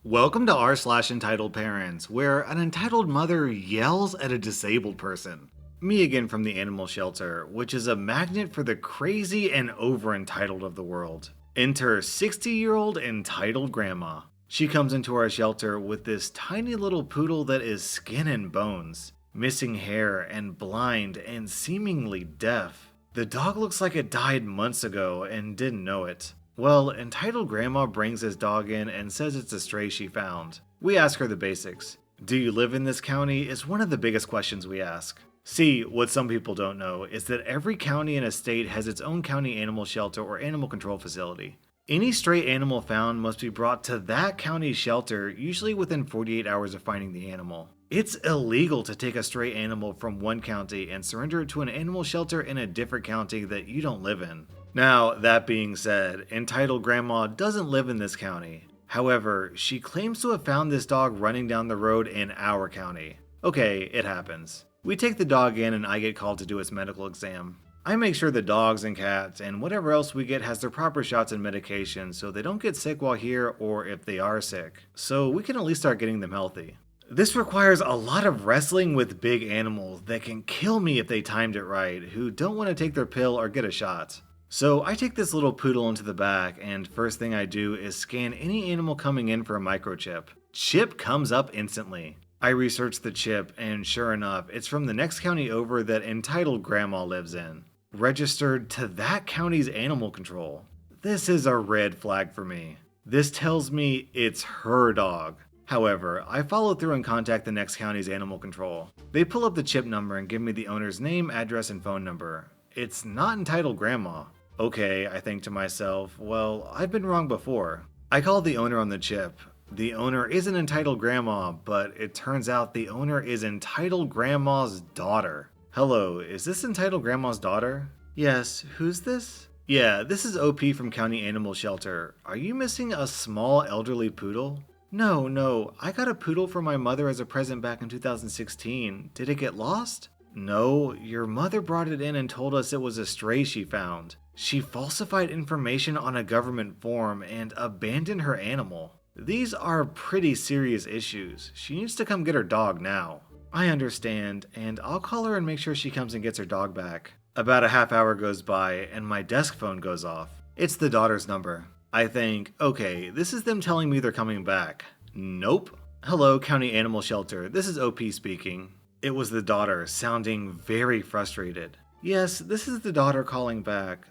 Welcome to r/slash entitled parents, where an entitled mother yells at a disabled person. Me again from the animal shelter, which is a magnet for the crazy and over-entitled of the world. Enter 60-year-old entitled grandma. She comes into our shelter with this tiny little poodle that is skin and bones, missing hair and blind and seemingly deaf. The dog looks like it died months ago and didn't know it. Well, entitled grandma brings this dog in and says it's a stray she found. We ask her the basics. Do you live in this county is one of the biggest questions we ask. See, what some people don't know is that every county in a state has its own county animal shelter or animal control facility. Any stray animal found must be brought to that county's shelter, usually within 48 hours of finding the animal. It's illegal to take a stray animal from one county and surrender it to an animal shelter in a different county that you don't live in. Now, that being said, entitled grandma doesn't live in this county. However, she claims to have found this dog running down the road in our county. Okay, it happens. We take the dog in and I get called to do its medical exam. I make sure the dogs and cats and whatever else we get has their proper shots and medication so they don't get sick while here or if they are sick, so we can at least start getting them healthy. This requires a lot of wrestling with big animals that can kill me if they timed it right, who don't want to take their pill or get a shot. So I take this little poodle into the back and first thing I do is scan any animal coming in for a microchip. Chip comes up instantly. I research the chip and sure enough, it's from the next county over that entitled grandma lives in. Registered to that county's animal control. This is a red flag for me. This tells me it's her dog. However, I follow through and contact the next county's animal control. They pull up the chip number and give me the owner's name, address, and phone number. It's not entitled grandma. Okay, I think to myself, well, I've been wrong before. I call the owner on the chip. The owner isn't entitled grandma, but it turns out the owner is entitled grandma's daughter. Hello, is this entitled grandma's daughter? Yes, who's this? Yeah, this is OP from County Animal Shelter. Are you missing a small elderly poodle? No, I got a poodle for my mother as a present back in 2016. Did it get lost? No, your mother brought it in and told us it was a stray she found. She falsified information on a government form and abandoned her animal. These are pretty serious issues. She needs to come get her dog now. I understand, and I'll call her and make sure she comes and gets her dog back. About a half hour goes by and my desk phone goes off. It's the daughter's number. I think, okay, this is them telling me they're coming back. Nope. Hello, County Animal Shelter. This is OP speaking. It was the daughter, sounding very frustrated. Yes, this is the daughter calling back.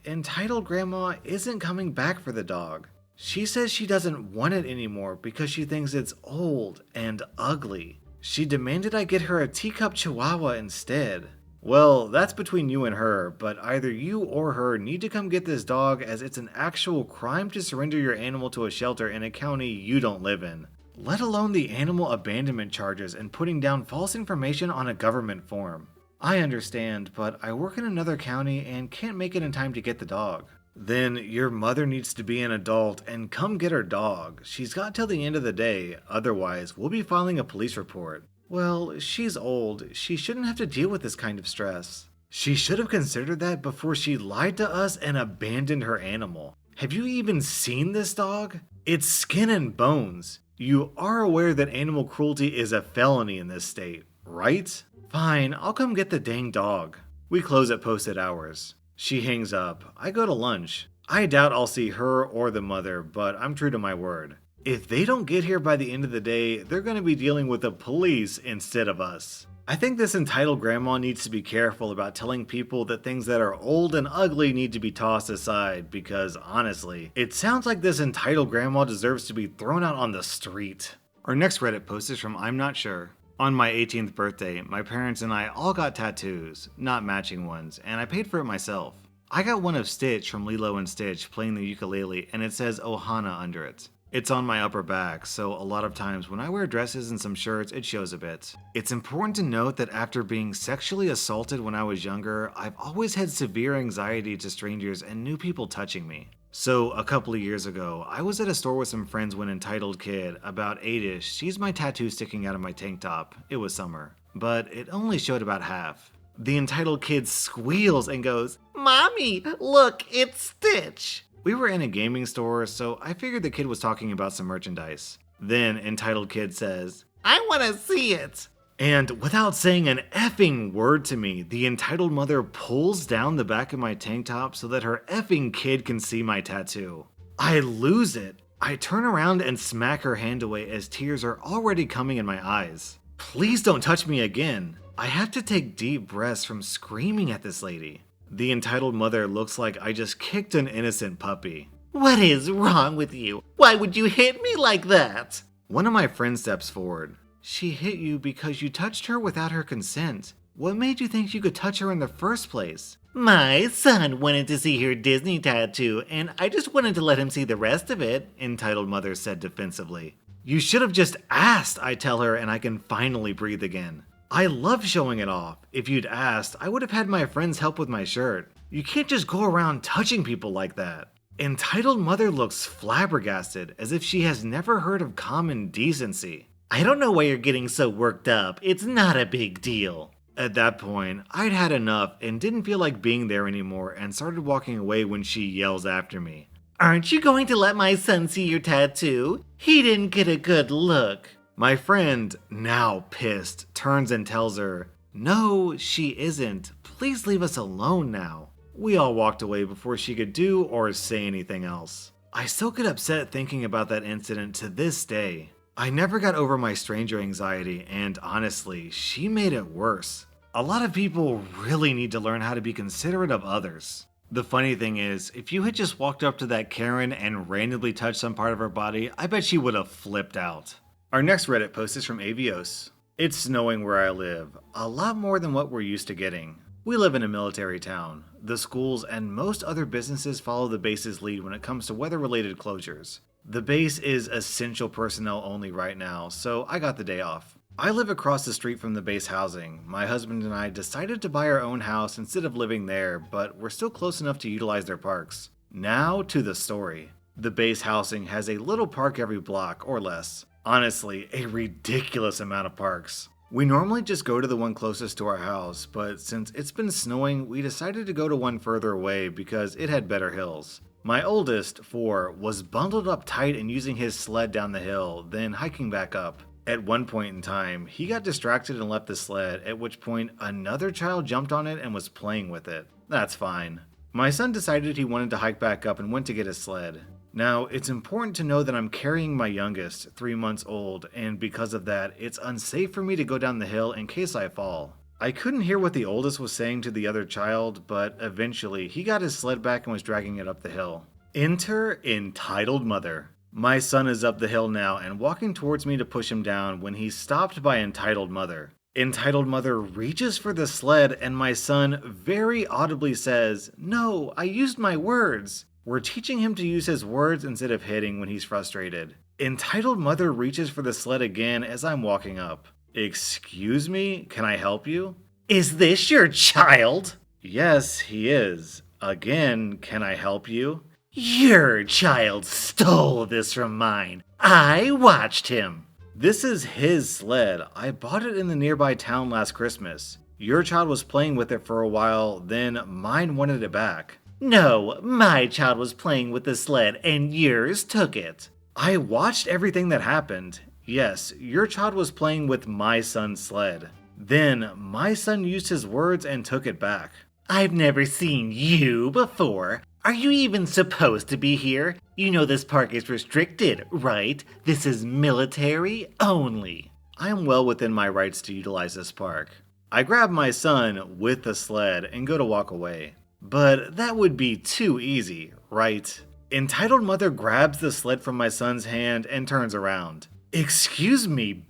Entitled grandma isn't coming back for the dog. She says she doesn't want it anymore because she thinks it's old and ugly. She demanded I get her a teacup chihuahua instead. Well, that's between you and her, but either you or her need to come get this dog as it's an actual crime to surrender your animal to a shelter in a county you don't live in. Let alone the animal abandonment charges and putting down false information on a government form. I understand, but I work in another county and can't make it in time to get the dog. Then your mother needs to be an adult and come get her dog. She's got till the end of the day, otherwise we'll be filing a police report. Well, she's old. She shouldn't have to deal with this kind of stress. She should have considered that before she lied to us and abandoned her animal. Have you even seen this dog? It's skin and bones. You are aware that animal cruelty is a felony in this state, right? Fine, I'll come get the dang dog. We close at posted hours. She hangs up. I go to lunch. I doubt I'll see her or the mother, but I'm true to my word. If they don't get here by the end of the day, they're going to be dealing with the police instead of us. I think this entitled grandma needs to be careful about telling people that things that are old and ugly need to be tossed aside because, honestly, it sounds like this entitled grandma deserves to be thrown out on the street. Our next Reddit post is from I'm Not Sure. On my 18th birthday, my parents and I all got tattoos, not matching ones, and I paid for it myself. I got one of Stitch from Lilo and Stitch playing the ukulele and it says Ohana under it. It's on my upper back, so a lot of times when I wear dresses and some shirts, it shows a bit. It's important to note that after being sexually assaulted when I was younger, I've always had severe anxiety to strangers and new people touching me. So a couple of years ago, I was at a store with some friends when entitled kid, about 8ish, sees my tattoo sticking out of my tank top. It was summer, but it only showed about half. The entitled kid squeals and goes, "Mommy, look, it's Stitch." We were in a gaming store, so I figured the kid was talking about some merchandise. Then Entitled Kid says, "I want to see it." And without saying an effing word to me, the entitled mother pulls down the back of my tank top so that her effing kid can see my tattoo. I lose it. I turn around and smack her hand away as tears are already coming in my eyes. Please don't touch me again. I have to take deep breaths from screaming at this lady. The entitled mother looks like I just kicked an innocent puppy. "What is wrong with you? Why would you hit me like that?" One of my friends steps forward. "She hit you because you touched her without her consent. What made you think you could touch her in the first place?" "My son wanted to see her Disney tattoo, and I just wanted to let him see the rest of it," entitled mother said defensively. "You should have just asked," I tell her, and I can finally breathe again. "I love showing it off. If you'd asked, I would have had my friends help with my shirt. You can't just go around touching people like that." Entitled mother looks flabbergasted, as if she has never heard of common decency. "I don't know why you're getting so worked up. It's not a big deal." At that point, I'd had enough and didn't feel like being there anymore and started walking away when she yells after me. "Aren't you going to let my son see your tattoo? He didn't get a good look." My friend, now pissed, turns and tells her, "No, she isn't. Please leave us alone now." We all walked away before she could do or say anything else. I still get upset thinking about that incident to this day. I never got over my stranger anxiety, and honestly, she made it worse. A lot of people really need to learn how to be considerate of others. The funny thing is, if you had just walked up to that Karen and randomly touched some part of her body, I bet she would have flipped out. Our next Reddit post is from Avios. "It's snowing where I live, a lot more than what we're used to getting. We live in a military town. The schools and most other businesses follow the base's lead when it comes to weather-related closures. The base is essential personnel only right now, so I got the day off. I live across the street from the base housing. My husband and I decided to buy our own house instead of living there, but we're still close enough to utilize their parks. Now to the story. The base housing has a little park every block or less. Honestly, a ridiculous amount of parks. We normally just go to the one closest to our house, but since it's been snowing, we decided to go to one further away because it had better hills. My oldest, 4, was bundled up tight and using his sled down the hill, then hiking back up. At one point in time, he got distracted and left the sled, at which point another child jumped on it and was playing with it. That's fine. My son decided he wanted to hike back up and went to get his sled. Now, it's important to know that I'm carrying my youngest, 3 months old, and because of that, it's unsafe for me to go down the hill in case I fall. I couldn't hear what the oldest was saying to the other child, but eventually he got his sled back and was dragging it up the hill. Enter Entitled Mother. My son is up the hill now and walking towards me to push him down when he's stopped by Entitled Mother. Entitled Mother reaches for the sled and my son very audibly says, "No, I used my words." We're teaching him to use his words instead of hitting when he's frustrated. Entitled Mother reaches for the sled again as I'm walking up. "Excuse me, can I help you?" "Is this your child?" "Yes, he is. Again, can I help you?" "Your child stole this from mine. I watched him." "This is his sled. I bought it in the nearby town last Christmas. Your child was playing with it for a while, then mine wanted it back." "No, my child was playing with the sled and yours took it." "I watched everything that happened. Yes, your child was playing with my son's sled. Then my son used his words and took it back." "I've never seen you before. Are you even supposed to be here? You know this park is restricted, right? This is military only." I am well within my rights to utilize this park. I grab my son with the sled and go to walk away. But that would be too easy, right? Entitled Mother grabs the sled from my son's hand and turns around. "Excuse me,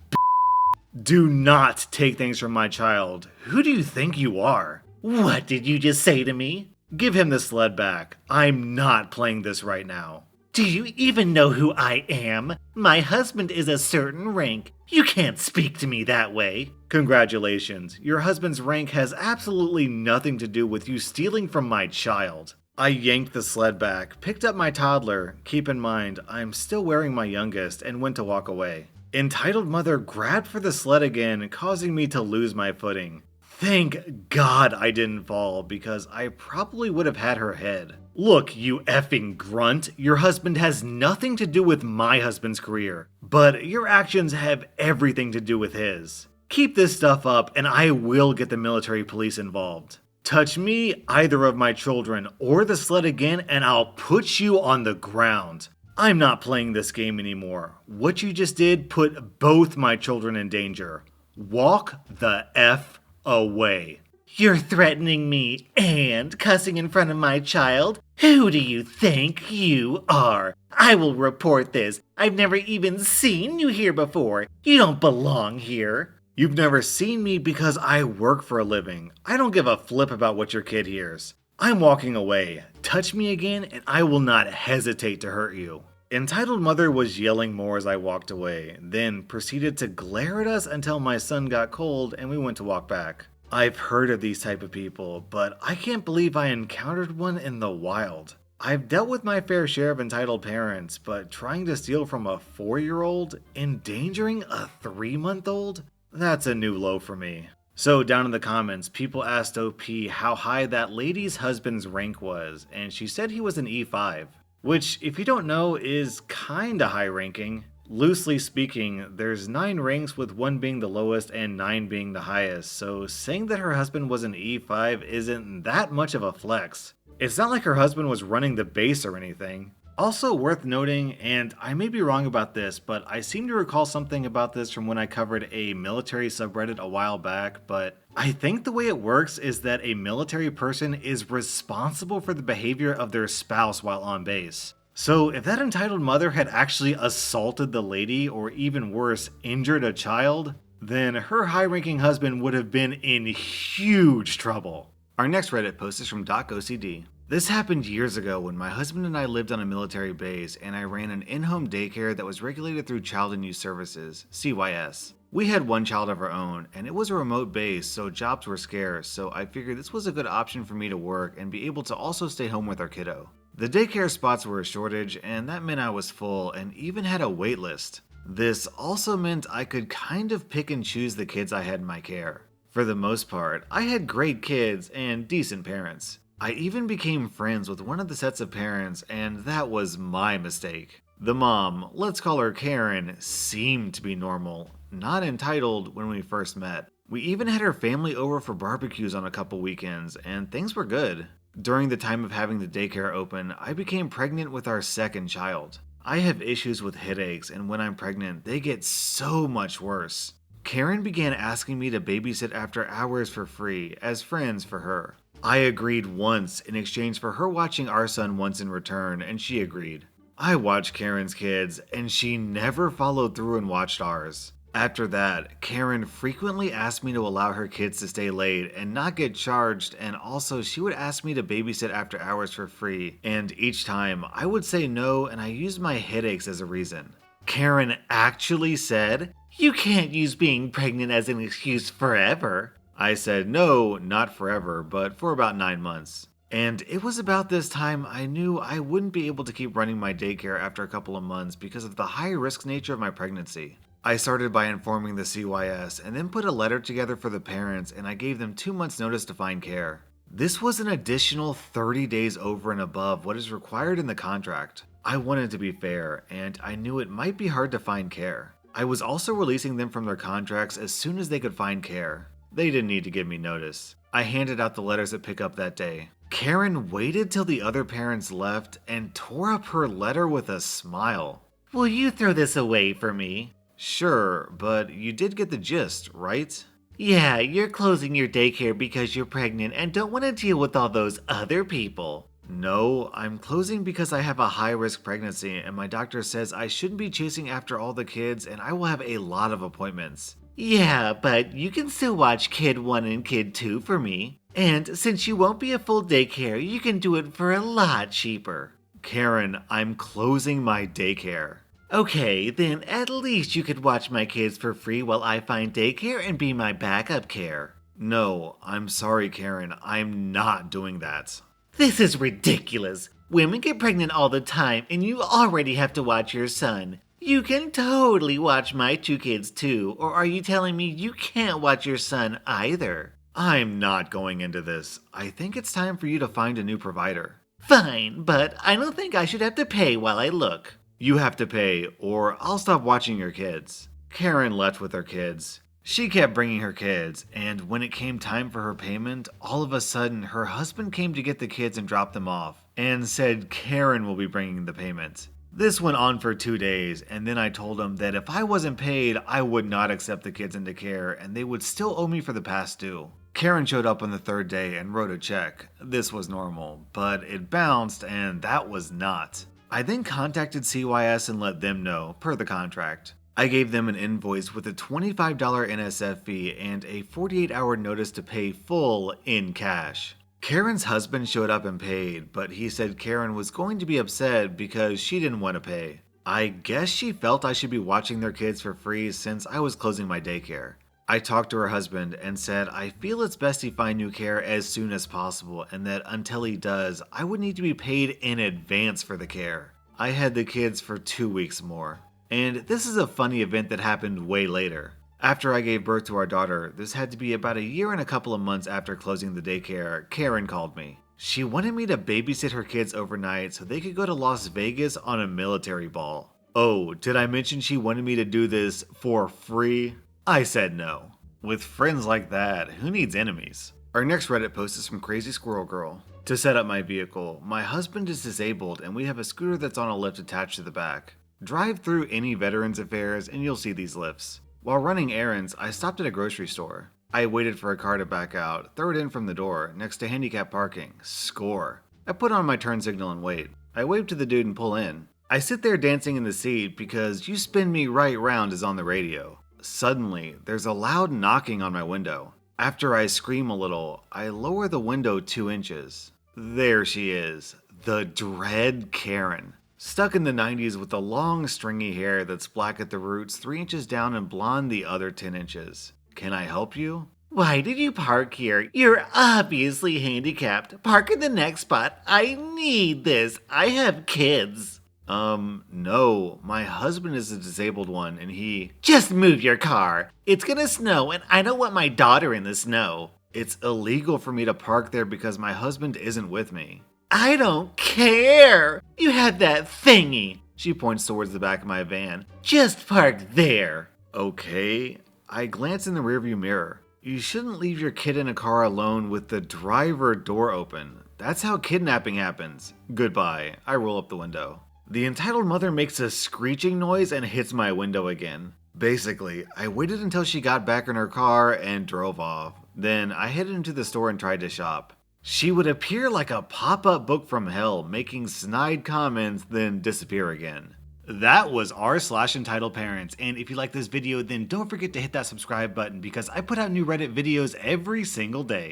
do not take things from my child. Who do you think you are?" "What did you just say to me?" "Give him the sled back. I'm not playing this right now." "Do you even know who I am? My husband is a certain rank. You can't speak to me that way." "Congratulations. Your husband's rank has absolutely nothing to do with you stealing from my child." I yanked the sled back, picked up my toddler, keep in mind, I'm still wearing my youngest, and went to walk away. Entitled Mother grabbed for the sled again, causing me to lose my footing. Thank God I didn't fall, because I probably would have had her head. Look, you effing grunt, your husband has nothing to do with my husband's career, but your actions have everything to do with his. Keep this stuff up and I will get the military police involved. Touch me, either of my children, or the sled again and I'll put you on the ground. I'm not playing this game anymore. What you just did put both my children in danger. Walk the F away. You're threatening me and cussing in front of my child? Who do you think you are? I will report this. I've never even seen you here before. You don't belong here. You've never seen me because I work for a living. I don't give a flip about what your kid hears. I'm walking away. Touch me again and I will not hesitate to hurt you. Entitled Mother was yelling more as I walked away, then proceeded to glare at us until my son got cold and we went to walk back. I've heard of these type of people, but I can't believe I encountered one in the wild. I've dealt with my fair share of entitled parents, but trying to steal from a 4-year-old, endangering a 3-month-old? That's a new low for me. So down in the comments, people asked OP how high that lady's husband's rank was, and she said he was an E5, which, if you don't know, is kinda high ranking. Loosely speaking, there's 9 ranks with 1 being the lowest and 9 being the highest, so saying that her husband was an E5 isn't that much of a flex. It's not like her husband was running the base or anything. Also worth noting, and I may be wrong about this, but I seem to recall something about this from when I covered a military subreddit a while back, but I think the way it works is that a military person is responsible for the behavior of their spouse while on base. So if that entitled mother had actually assaulted the lady, or even worse, injured a child, then her high-ranking husband would have been in huge trouble. Our next Reddit post is from DocOCD. This happened years ago when my husband and I lived on a military base and I ran an in-home daycare that was regulated through Child and Youth Services, CYS. We had 1 child of our own, and it was a remote base, so jobs were scarce, so I figured this was a good option for me to work and be able to also stay home with our kiddo. The daycare spots were a shortage, and that meant I was full and even had a wait list. This also meant I could kind of pick and choose the kids I had in my care. For the most part, I had great kids and decent parents. I even became friends with one of the sets of parents, and that was my mistake. The mom, let's call her Karen, seemed to be normal, not entitled when we first met. We even had her family over for barbecues on a couple weekends, and things were good. During the time of having the daycare open, I became pregnant with our 2nd child. I have issues with headaches, and when I'm pregnant, they get so much worse. Karen began asking me to babysit after hours for free, as friends for her. I agreed once in exchange for her watching our son once in return, and she agreed. I watched Karen's kids, and she never followed through and watched ours. After that, Karen frequently asked me to allow her kids to stay late and not get charged, and also she would ask me to babysit after hours for free, and each time I would say no and I used my headaches as a reason. Karen actually said, "You can't use being pregnant as an excuse forever." I said no, not forever, but for about 9 months. And it was about this time I knew I wouldn't be able to keep running my daycare after a couple of months because of the high risk nature of my pregnancy. I started by informing the CYS and then put a letter together for the parents, and I gave them 2 months notice to find care. This was an additional 30 days over and above what is required in the contract. I wanted to be fair, and I knew it might be hard to find care. I was also releasing them from their contracts as soon as they could find care. They didn't need to give me notice. I handed out the letters at pickup that day. Karen waited till the other parents left and tore up her letter with a smile. "Will you throw this away for me?" Sure, but you did get the gist, right? Yeah, you're closing your daycare because you're pregnant and don't want to deal with all those other people. No, I'm closing because I have a high-risk pregnancy and my doctor says I shouldn't be chasing after all the kids and I will have a lot of appointments. Yeah, but you can still watch Kid 1 and Kid 2 for me. And since you won't be a full daycare, you can do it for a lot cheaper. Karen, I'm closing my daycare. Okay, then at least you could watch my kids for free while I find daycare and be my backup care. No, I'm sorry, Karen, I'm not doing that. This is ridiculous. Women get pregnant all the time and you already have to watch your son. You can totally watch my 2 kids too, or are you telling me you can't watch your son either? I'm not going into this. I think it's time for you to find a new provider. Fine, but I don't think I should have to pay while I look. You have to pay, or I'll stop watching your kids. Karen left with her kids. She kept bringing her kids, and when it came time for her payment, all of a sudden her husband came to get the kids and drop them off, and said Karen will be bringing the payment. This went on for 2 days, and then I told him that if I wasn't paid, I would not accept the kids into care, and they would still owe me for the past due. Karen showed up on the 3rd day and wrote a check. This was normal, but it bounced, and that was not. I then contacted CYS and let them know, per the contract. I gave them an invoice with a $25 NSF fee and a 48-hour notice to pay full in cash. Karen's husband showed up and paid, but he said Karen was going to be upset because she didn't want to pay. I guess she felt I should be watching their kids for free since I was closing my daycare. I talked to her husband and said I feel it's best he find new care as soon as possible and that until he does, I would need to be paid in advance for the care. I had the kids for 2 weeks more. And this is a funny event that happened way later. After I gave birth to our daughter, this had to be about a year and a couple of months after closing the daycare, Karen called me. She wanted me to babysit her kids overnight so they could go to Las Vegas on a military ball. Oh, did I mention she wanted me to do this for free? I said no. With friends like that, who needs enemies? Our next Reddit post is from Crazy Squirrel Girl. To set up my vehicle, my husband is disabled and we have a scooter that's on a lift attached to the back. Drive through any Veterans Affairs and you'll see these lifts. While running errands, I stopped at a grocery store. I waited for a car to back out, throw it in from the door, next to handicap parking. Score. I put on my turn signal and wait. I wave to the dude and pull in. I sit there dancing in the seat because You Spin Me Right Round is on the radio. Suddenly, there's a loud knocking on my window. After I scream a little, I lower the window 2 inches. There she is, the dread Karen. Stuck in the 90s with the long stringy hair that's black at the roots 3 inches down and blonde the other 10 inches. Can I help you? Why did you park here? You're obviously handicapped. Park in the next spot. I need this. I have kids. No. My husband is a disabled one and he... Just move your car. It's gonna snow and I don't want my daughter in the snow. It's illegal for me to park there because my husband isn't with me. I don't care. You have that thingy. She points towards the back of my van. Just park there. Okay. I glance in the rearview mirror. You shouldn't leave your kid in a car alone with the driver door open. That's how kidnapping happens. Goodbye. I roll up the window. The entitled mother makes a screeching noise and hits my window again. Basically, I waited until she got back in her car and drove off. Then I headed into the store and tried to shop. She would appear like a pop-up book from hell, making snide comments, then disappear again. That was rSlash_Entitledparents, and if you like this video, then don't forget to hit that subscribe button because I put out new Reddit videos every single day.